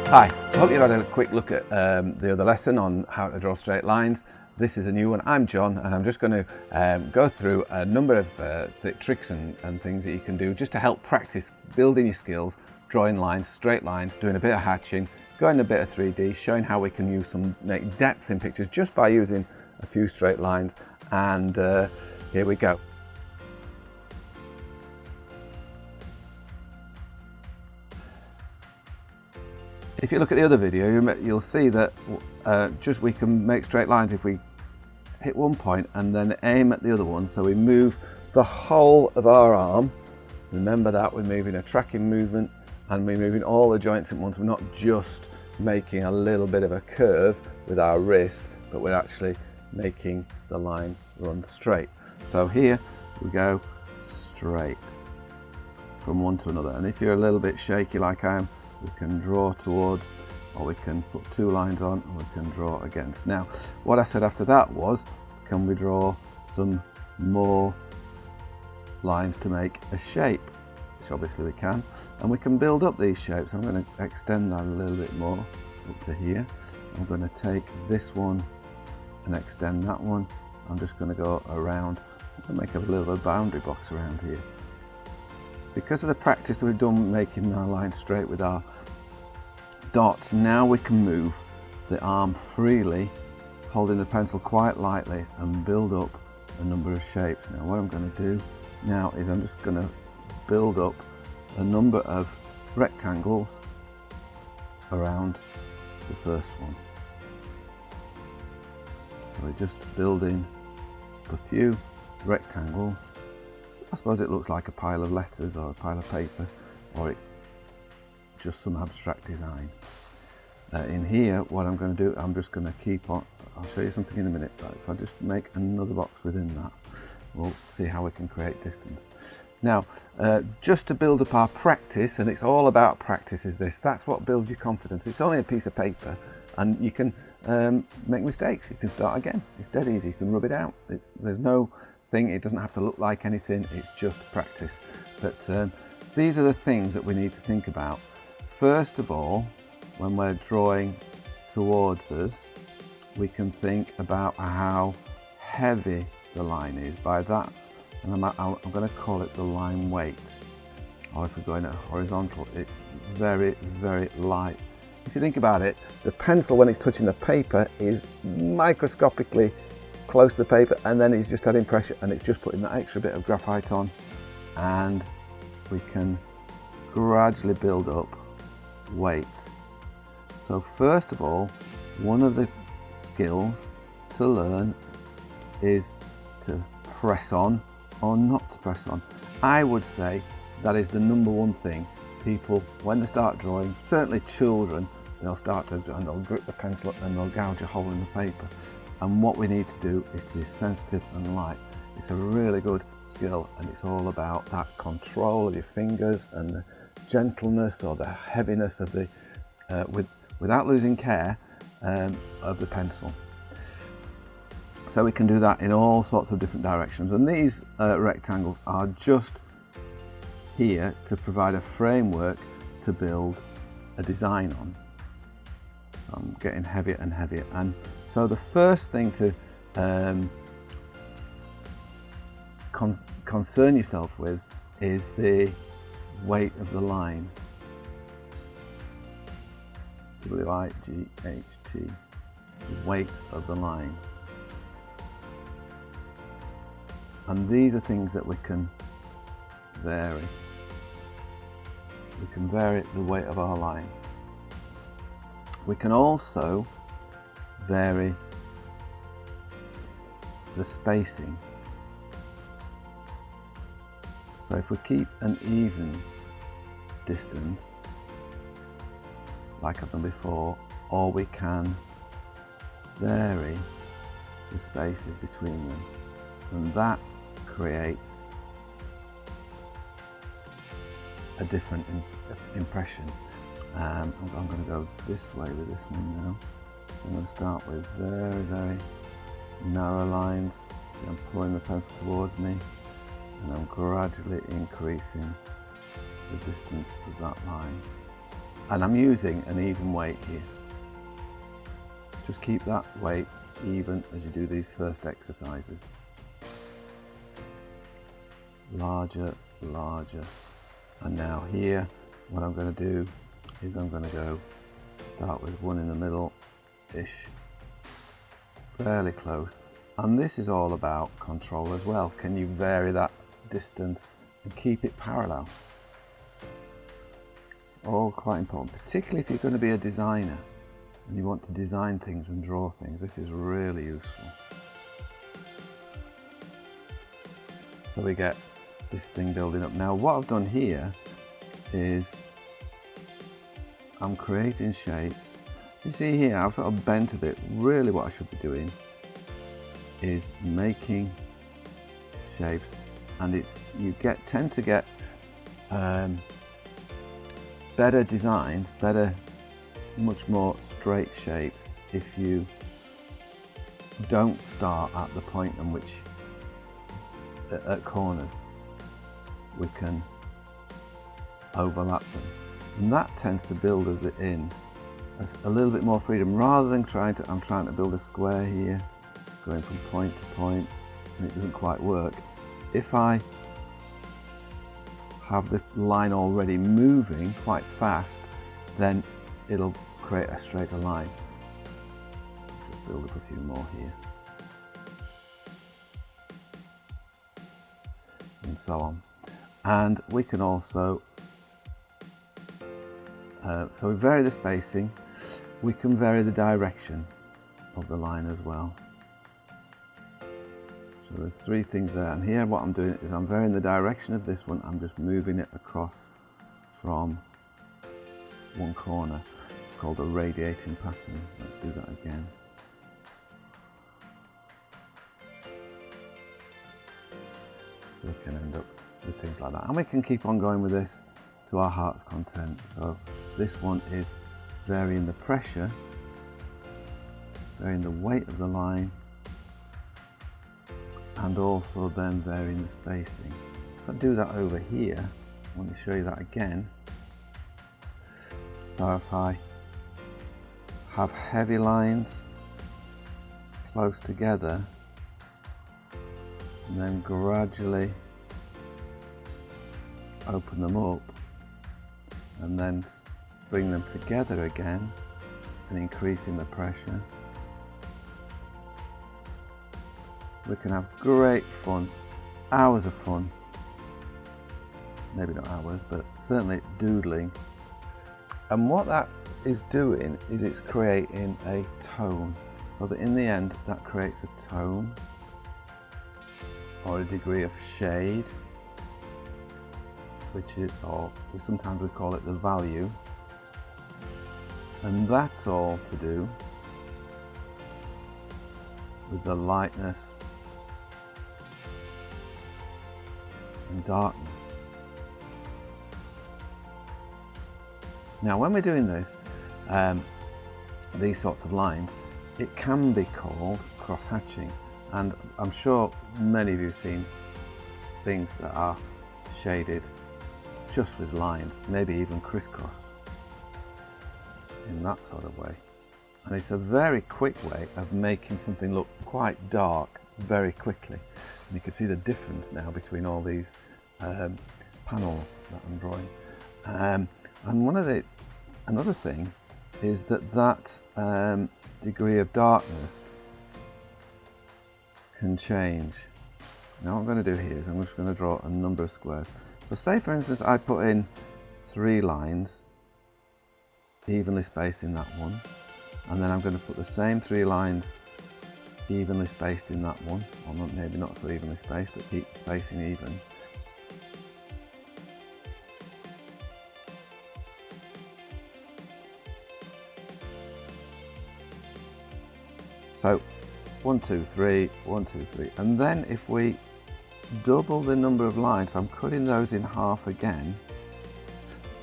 Hi, I hope you've had a quick look at the other lesson on how to draw straight lines. This is a new one. I'm John, and I'm just going to go through a number of tricks and things that you can do just to help practice building your skills, drawing lines, straight lines, doing a bit of hatching, going a bit of 3D, showing how we can make depth in pictures just by using a few straight lines. And here we go. If you look at the other video, you'll see that we can make straight lines if we hit one point and then aim at the other one. So we move the whole of our arm. Remember that we're moving a tracking movement and we're moving all the joints at once. We're not just making a little bit of a curve with our wrist, but we're actually making the line run straight. So here we go straight from one to another. And if you're a little bit shaky like I am, we can draw towards, or we can put two lines on, and we can draw against. Now, what I said after that was, can we draw some more lines to make a shape? Which obviously we can, and we can build up these shapes. I'm going to extend that a little bit more up to here. I'm going to take this one and extend that one. I'm just going to go around and make a little bit of boundary box around here. Because of the practice that we've done making our line straight with our dots, now we can move the arm freely, holding the pencil quite lightly, and build up a number of shapes. Now what I'm going to do now is I'm just going to build up a number of rectangles around the first one. So we're just building a few rectangles. I suppose it looks like a pile of letters or a pile of paper, or just some abstract design. In here, what I'm going to do, I'm just going to keep on, I'll show you something in a minute, but if I just make another box within that, we'll see how we can create distance. Now, just to build up our practice, and it's all about practice is this, that's what builds your confidence. It's only a piece of paper, and you can make mistakes, you can start again. It's dead easy, you can rub it out. There's no thing, it doesn't have to look like anything, it's just practice. But these are the things that we need to think about. First of all, when we're drawing towards us, we can think about how heavy the line is. By that, and I'm going to call it the line weight, or if we're going at horizontal, it's very, very light. If you think about it, the pencil, when it's touching the paper, is microscopically close to the paper, and then it's just adding pressure and it's just putting that extra bit of graphite on, and we can gradually build up weight. So first of all, one of the skills to learn is to press on or not to press on. I would say that is the number one thing people, when they start drawing, certainly children, they'll start to, and they'll grip the pencil and they'll gouge a hole in the paper. And what we need to do is to be sensitive and light. It's a really good skill, and it's all about that control of your fingers and the gentleness or the heaviness of the, without losing care of the pencil. So we can do that in all sorts of different directions. And these rectangles are just here to provide a framework to build a design on. So I'm getting heavier and heavier. And so the first thing to concern yourself with is the weight of the line. W-I-G-H-T, the weight of the line. And these are things that we can vary. We can vary the weight of our line. We can also vary the spacing. So if we keep an even distance, like I've done before, or we can vary the spaces between them, and that creates a different impression. I'm going to go this way with this one now. So I'm going to start with very, very narrow lines, See, I'm pulling the pencil towards me and I'm gradually increasing the distance of that line. And I'm using an even weight here. Just keep that weight even as you do these first exercises. Larger, larger. And now here, what I'm going to do is I'm going to start with one in the middle-ish, fairly close. And this is all about control as well. Can you vary that distance and keep it parallel? It's all quite important, particularly if you're going to be a designer and you want to design things and draw things. This is really useful. So we get this thing building up. Now what I've done here is I'm creating shapes. You see here I've sort of bent a bit. Really what I should be doing is making shapes, and you tend to get better designs, much more straight shapes if you don't start at the point in which at corners we can overlap them, and that tends to build us in a little bit more freedom, rather than I'm trying to build a square here, going from point to point, and it doesn't quite work. If I have this line already moving quite fast, then it'll create a straighter line. Just build up a few more here, and so on. And we can also, so we vary the spacing, we can vary the direction of the line as well. So there's three things there, and here what I'm doing is I'm varying the direction of this one. I'm just moving it across from one corner. It's called a radiating pattern. Let's do that again. So we can end up with things like that, and we can keep on going with this to our heart's content. So this one is varying the pressure, varying the weight of the line, and also then varying the spacing. If I do that over here, I want to show you that again. So if I have heavy lines close together and then gradually open them up and then bring them together again and increasing the pressure, we can have great fun, hours of fun, maybe not hours, but certainly doodling. And what that is doing is it's creating a tone, so that in the end that creates a tone or a degree of shade, which is, or sometimes we call it the value, and that's all to do with the lightness and darkness. Now when we're doing this, these sorts of lines, it can be called cross-hatching, and I'm sure many of you have seen things that are shaded just with lines, maybe even crisscrossed in that sort of way. And it's a very quick way of making something look quite dark very quickly. And you can see the difference now between all these panels that I'm drawing. And another thing is that degree of darkness can change. Now what I'm going to do here is I'm just going to draw a number of squares. So say for instance I put in 3 lines evenly spaced in that one, and then I'm going to put the same 3 lines evenly spaced in that one, or maybe not so evenly spaced, but keep the spacing even. So 1, 2, 3, 1, 2, 3, and then if we double the number of lines, I'm cutting those in half again,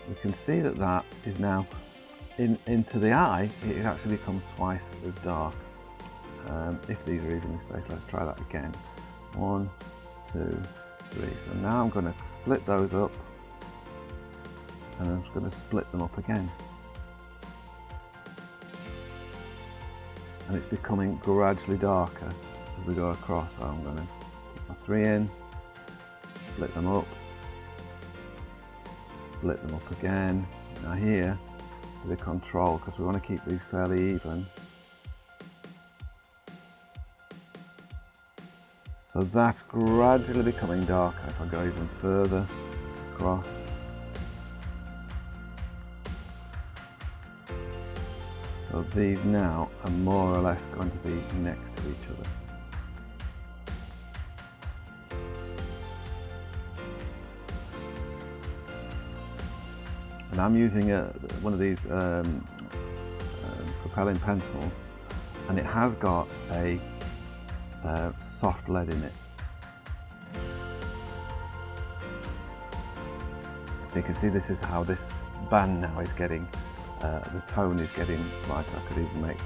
we can see that that is now, into the eye, it actually becomes twice as dark. If these are evenly spaced, let's try that again. 1, 2, 3. So now I'm going to split those up, and I'm just going to split them up again. And it's becoming gradually darker as we go across. So I'm going to put my 3 in, split them up, split them up again. Now here, with the control, because we want to keep these fairly even. So that's gradually becoming darker. If I go even further across. So these now are more or less going to be next to each other. And I'm using one of these propelling pencils, and it has got a soft lead in it. So you can see this is how this band now is getting, the tone is getting lighter. I could even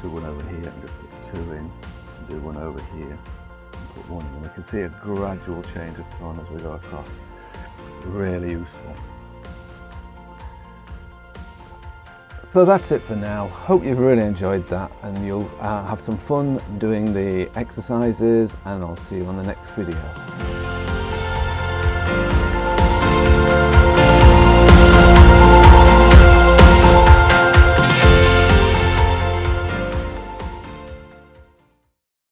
do one over here and just put 2 in, and do one over here and put 1 in. And we can see a gradual change of tone as we go across. Really useful. So that's it for now. Hope you've really enjoyed that, and you'll have some fun doing the exercises, and I'll see you on the next video.